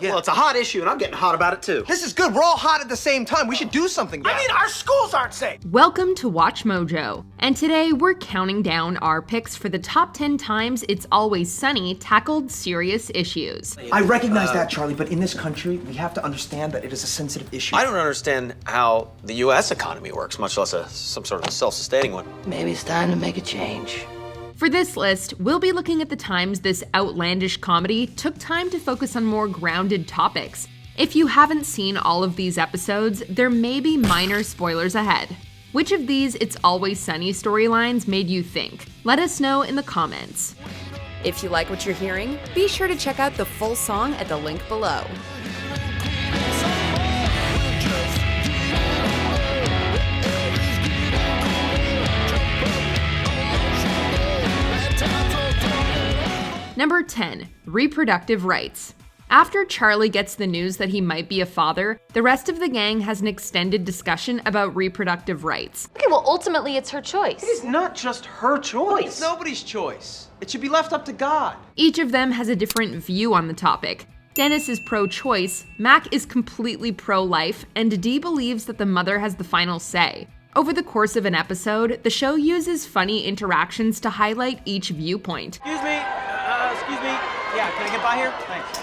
Yeah. Well, it's a hot issue, and I'm getting hot about it, too. This is good. We're all hot at the same time. We should do something about it. I mean, our schools aren't safe. Welcome to Watch Mojo, and today we're counting down our picks for the top 10 times It's Always Sunny tackled serious issues. I recognize that, Charlie, but in this country, we have to understand that it is a sensitive issue. I don't understand how the U.S. economy works, much less some sort of a self-sustaining one. Maybe it's time to make a change. For this list, we'll be looking at the times this outlandish comedy took time to focus on more grounded topics. If you haven't seen all of these episodes, there may be minor spoilers ahead. Which of these It's Always Sunny storylines made you think? Let us know in the comments. If you like what you're hearing, be sure to check out the full song at the link below. Number 10. Reproductive rights. After Charlie gets the news that he might be a father, the rest of the gang has an extended discussion about reproductive rights. Okay, well, ultimately, it's her choice. It is not just her choice. It's nobody's choice. It should be left up to God. Each of them has a different view on the topic. Dennis is pro-choice, Mac is completely pro-life, and Dee believes that the mother has the final say. Over the course of an episode, the show uses funny interactions to highlight each viewpoint. Excuse me. Yeah, can I get by here? Thanks.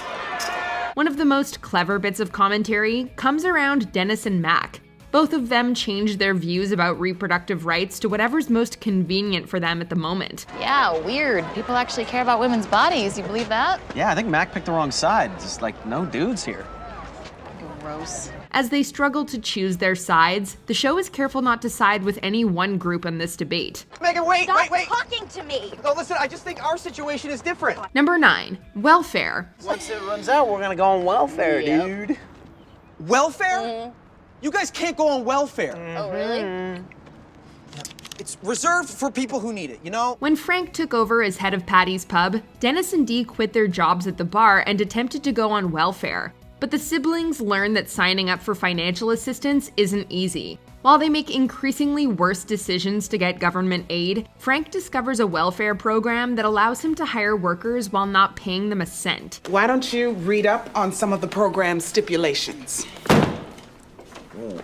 One of the most clever bits of commentary comes around Dennis and Mac. Both of them change their views about reproductive rights to whatever's most convenient for them at the moment. Yeah, weird. People actually care about women's bodies. You believe that? Yeah, I think Mac picked the wrong side. Just like no dudes here. Gross. As they struggle to choose their sides, the show is careful not to side with any one group in this debate. Megan, wait. Stop talking to me. No, listen, I just think our situation is different. Number 9. Welfare. Once it runs out, we're gonna go on welfare, dude. Welfare? Mm-hmm. You guys can't go on welfare. Oh, really? It's reserved for people who need it, you know? When Frank took over as head of Patty's Pub, Dennis and Dee quit their jobs at the bar and attempted to go on welfare. But the siblings learn that signing up for financial assistance isn't easy. While they make increasingly worse decisions to get government aid, Frank discovers a welfare program that allows him to hire workers while not paying them a cent. Why don't you read up on some of the program's stipulations? Ooh,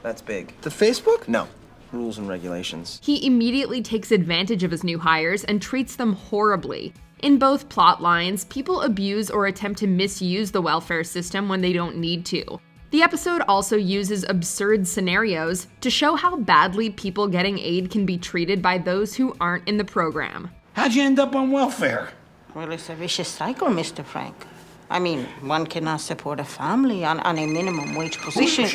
that's big. The Facebook? No. Rules and regulations. He immediately takes advantage of his new hires and treats them horribly. In both plot lines, people abuse or attempt to misuse the welfare system when they don't need to. The episode also uses absurd scenarios to show how badly people getting aid can be treated by those who aren't in the program. How'd you end up on welfare? Well, it's a vicious cycle, Mr. Frank. I mean, one cannot support a family on a minimum wage position.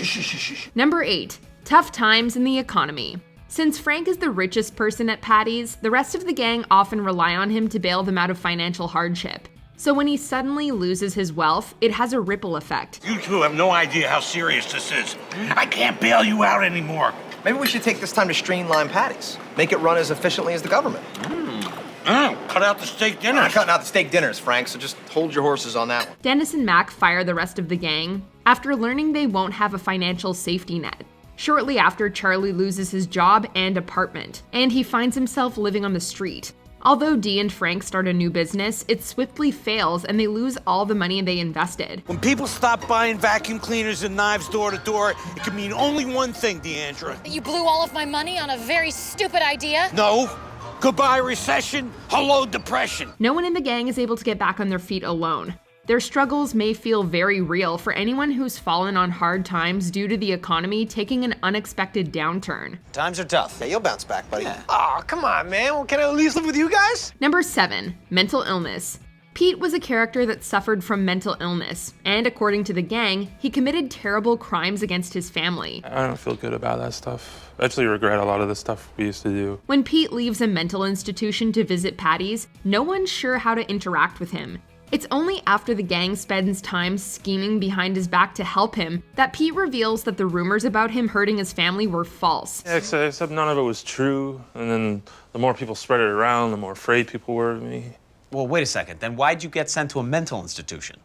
Number 8. Tough times in the economy. Since Frank is the richest person at Patty's, the rest of the gang often rely on him to bail them out of financial hardship. So when he suddenly loses his wealth, it has a ripple effect. You two have no idea how serious this is. I can't bail you out anymore. Maybe we should take this time to streamline Patty's. Make it run as efficiently as the government. Cut out the steak dinners. We're not cutting out the steak dinners, Frank, so just hold your horses on that one. Dennis and Mac fire the rest of the gang after learning they won't have a financial safety net. Shortly after, Charlie loses his job and apartment, and he finds himself living on the street. Although Dee and Frank start a new business, it swiftly fails and they lose all the money they invested. When people stop buying vacuum cleaners and knives door to door, it can mean only one thing, Deandra. You blew all of my money on a very stupid idea? No. Goodbye recession, hello depression. No one in the gang is able to get back on their feet alone. Their struggles may feel very real for anyone who's fallen on hard times due to the economy taking an unexpected downturn. Times are tough. Yeah, you'll bounce back, buddy. Yeah. Oh, come on, man. Well, can I at least live with you guys? Number 7. Mental illness. Pete was a character that suffered from mental illness, and according to the gang, he committed terrible crimes against his family. I don't feel good about that stuff. I actually regret a lot of the stuff we used to do. When Pete leaves a mental institution to visit Patty's, no one's sure how to interact with him. It's only after the gang spends time scheming behind his back to help him that Pete reveals that the rumors about him hurting his family were false. Yeah, except none of it was true. And then the more people spread it around, the more afraid people were of me. Well, wait a second. Then why'd you get sent to a mental institution?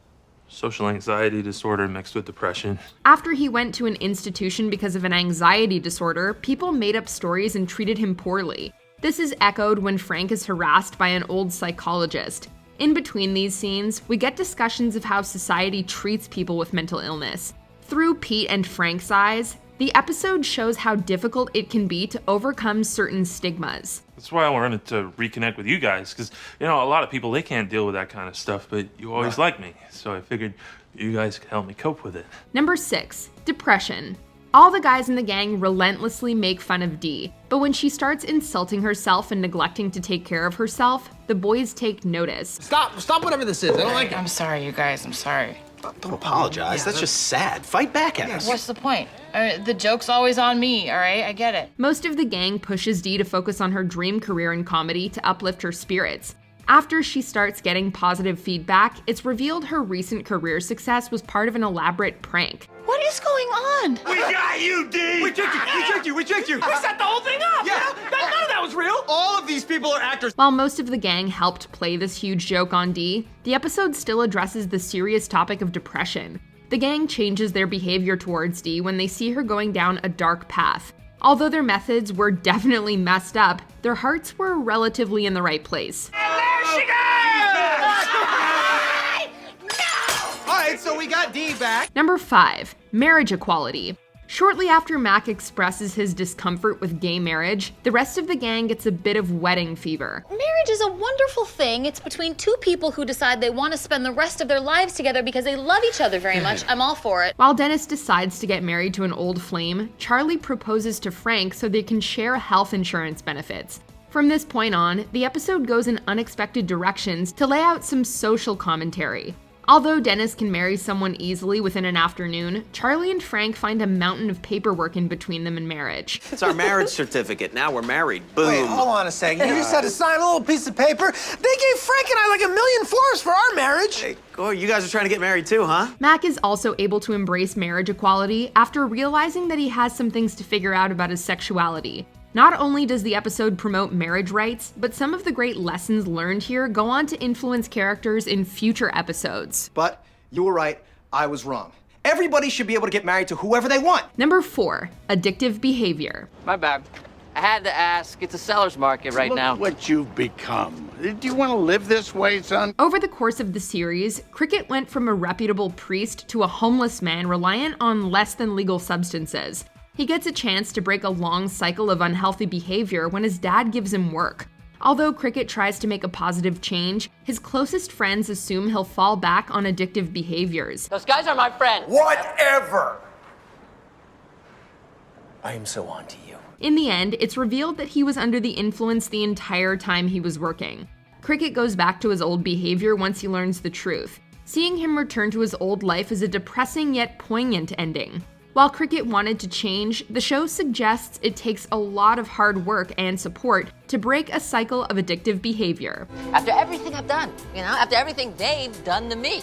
Social anxiety disorder mixed with depression. After he went to an institution because of an anxiety disorder, people made up stories and treated him poorly. This is echoed when Frank is harassed by an old psychologist. In between these scenes, we get discussions of how society treats people with mental illness. Through Pete and Frank's eyes, the episode shows how difficult it can be to overcome certain stigmas. That's why I wanted to reconnect with you guys, because, you know, a lot of people, they can't deal with that kind of stuff, but you always like me, so I figured you guys could help me cope with it. Number 6, depression. All the guys in the gang relentlessly make fun of Dee, but when she starts insulting herself and neglecting to take care of herself, the boys take notice. Stop whatever this is. I don't like it. I'm sorry, you guys, I'm sorry. Don't apologize. That's just sad. Fight back at us. What's the point? The joke's always on me, all right? I get it. Most of the gang pushes Dee to focus on her dream career in comedy to uplift her spirits. After she starts getting positive feedback, it's revealed her recent career success was part of an elaborate prank. What is going on? We got you, D! We tricked you! We set the whole thing up! Yeah. None of that was real! All of these people are actors. While most of the gang helped play this huge joke on Dee, the episode still addresses the serious topic of depression. The gang changes their behavior towards Dee when they see her going down a dark path. Although their methods were definitely messed up, their hearts were relatively in the right place. Alright, so we got D back. Number 5, marriage equality. Shortly after Mac expresses his discomfort with gay marriage, the rest of the gang gets a bit of wedding fever. Marriage is a wonderful thing. It's between two people who decide they want to spend the rest of their lives together because they love each other very much. I'm all for it. While Dennis decides to get married to an old flame, Charlie proposes to Frank so they can share health insurance benefits. From this point on, the episode goes in unexpected directions to lay out some social commentary. Although Dennis can marry someone easily within an afternoon, Charlie and Frank find a mountain of paperwork in between them in marriage. It's our marriage certificate. Now we're married. Boom. Wait, hold on a second. You just had to sign a little piece of paper. They gave Frank and I like 1 million floors for our marriage. Hey, oh, you guys are trying to get married too, huh? Mac is also able to embrace marriage equality after realizing that he has some things to figure out about his sexuality. Not only does the episode promote marriage rights, but some of the great lessons learned here go on to influence characters in future episodes. But you were right, I was wrong. Everybody should be able to get married to whoever they want. Number 4, addictive behavior. My bad. I had to ask. It's a seller's market right now. Look what you've become. Do you want to live this way, son? Over the course of the series, Cricket went from a reputable priest to a homeless man reliant on less than legal substances. He gets a chance to break a long cycle of unhealthy behavior when his dad gives him work. Although Cricket tries to make a positive change, his closest friends assume he'll fall back on addictive behaviors. Those guys are my friends. Whatever! I am so on to you. In the end, it's revealed that he was under the influence the entire time he was working. Cricket goes back to his old behavior once he learns the truth. Seeing him return to his old life is a depressing yet poignant ending. While Cricket wanted to change, the show suggests it takes a lot of hard work and support to break a cycle of addictive behavior. After everything I've done, after everything they've done to me.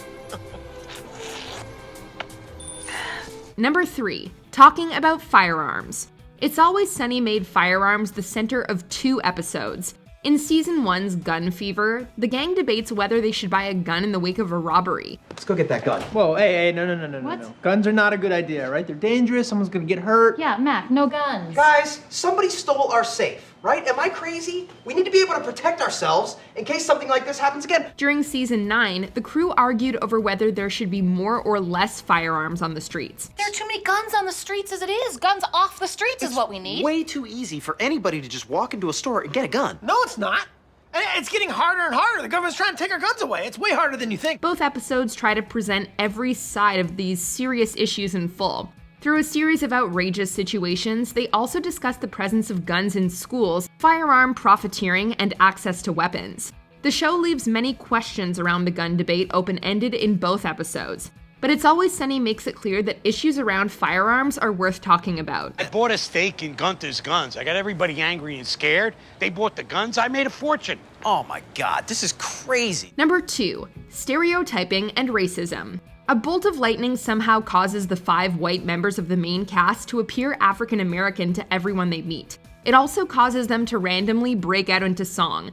Number 3, talking about firearms. It's Always Sunny made firearms the center of 2 episodes. In Season 1's Gun Fever, the gang debates whether they should buy a gun in the wake of a robbery. Let's go get that gun. Whoa, hey, no. Guns are not a good idea, right? They're dangerous, someone's gonna get hurt. Yeah, Mac, no guns. Guys, somebody stole our safe, right? Am I crazy? We need to be able to protect ourselves in case something like this happens again. During Season 9, the crew argued over whether there should be more or less firearms on the streets. There are too many guns on the streets as it is. Guns off the streets is what we need. Way too easy for anybody to just walk into a store and get a gun. No, it's not. It's getting harder and harder. The government's trying to take our guns away. It's way harder than you think. Both episodes try to present every side of these serious issues in full. Through a series of outrageous situations, they also discuss the presence of guns in schools, firearm profiteering, and access to weapons. The show leaves many questions around the gun debate open-ended in both episodes. But It's Always Sunny makes it clear that issues around firearms are worth talking about. I bought a stake in Gunther's Guns. I got everybody angry and scared. They bought the guns. I made a fortune. Oh my God, this is crazy. Number 2, stereotyping and racism. A bolt of lightning somehow causes the 5 white members of the main cast to appear African American to everyone they meet. It also causes them to randomly break out into song.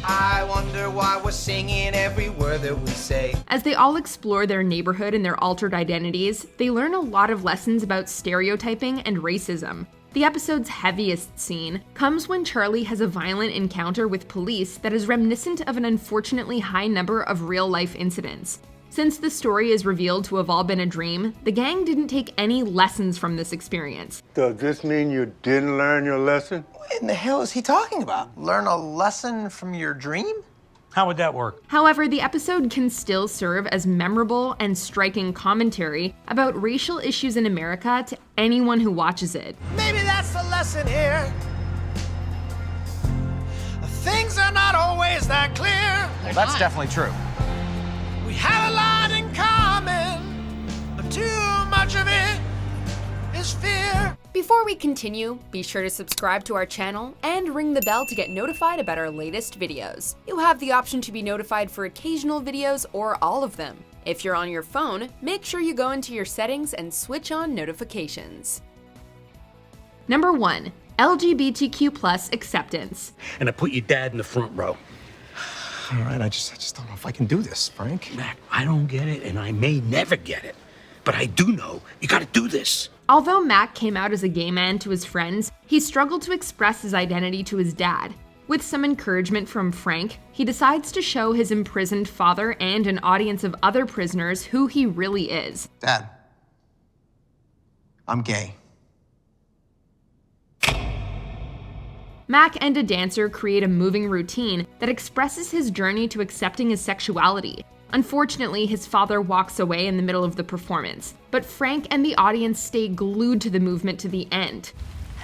I wonder why we're singing every word that we say. As they all explore their neighborhood and their altered identities, they learn a lot of lessons about stereotyping and racism. The episode's heaviest scene comes when Charlie has a violent encounter with police that is reminiscent of an unfortunately high number of real-life incidents. Since the story is revealed to have all been a dream, the gang didn't take any lessons from this experience. Does this mean you didn't learn your lesson? What in the hell is he talking about? Learn a lesson from your dream? How would that work? However, the episode can still serve as memorable and striking commentary about racial issues in America to anyone who watches it. Maybe that's the lesson here. Things are not always that clear. Well, that's definitely true. We have a lot in common, but too much of it is fear. Before we continue, be sure to subscribe to our channel and ring the bell to get notified about our latest videos. You have the option to be notified for occasional videos or all of them. If you're on your phone, make sure you go into your settings and switch on notifications. Number 1. LGBTQ+ acceptance. And I put your dad in the front row. All right, I just don't know if I can do this, Frank. Mac, I don't get it, and I may never get it. But I do know you gotta do this. Although Mac came out as a gay man to his friends, he struggled to express his identity to his dad. With some encouragement from Frank, he decides to show his imprisoned father and an audience of other prisoners who he really is. Dad, I'm gay. Mac and a dancer create a moving routine that expresses his journey to accepting his sexuality. Unfortunately, his father walks away in the middle of the performance, but Frank and the audience stay glued to the movement to the end.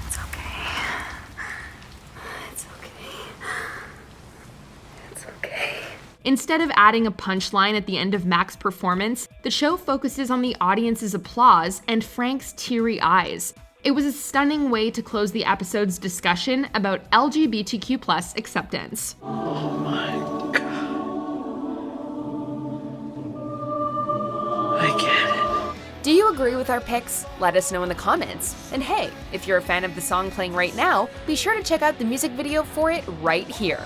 It's okay. It's okay. It's okay. Instead of adding a punchline at the end of Mac's performance, the show focuses on the audience's applause and Frank's teary eyes. It was a stunning way to close the episode's discussion about LGBTQ+ acceptance. Oh my God. I get it. Do you agree with our picks? Let us know in the comments. And hey, if you're a fan of the song playing right now, be sure to check out the music video for it right here.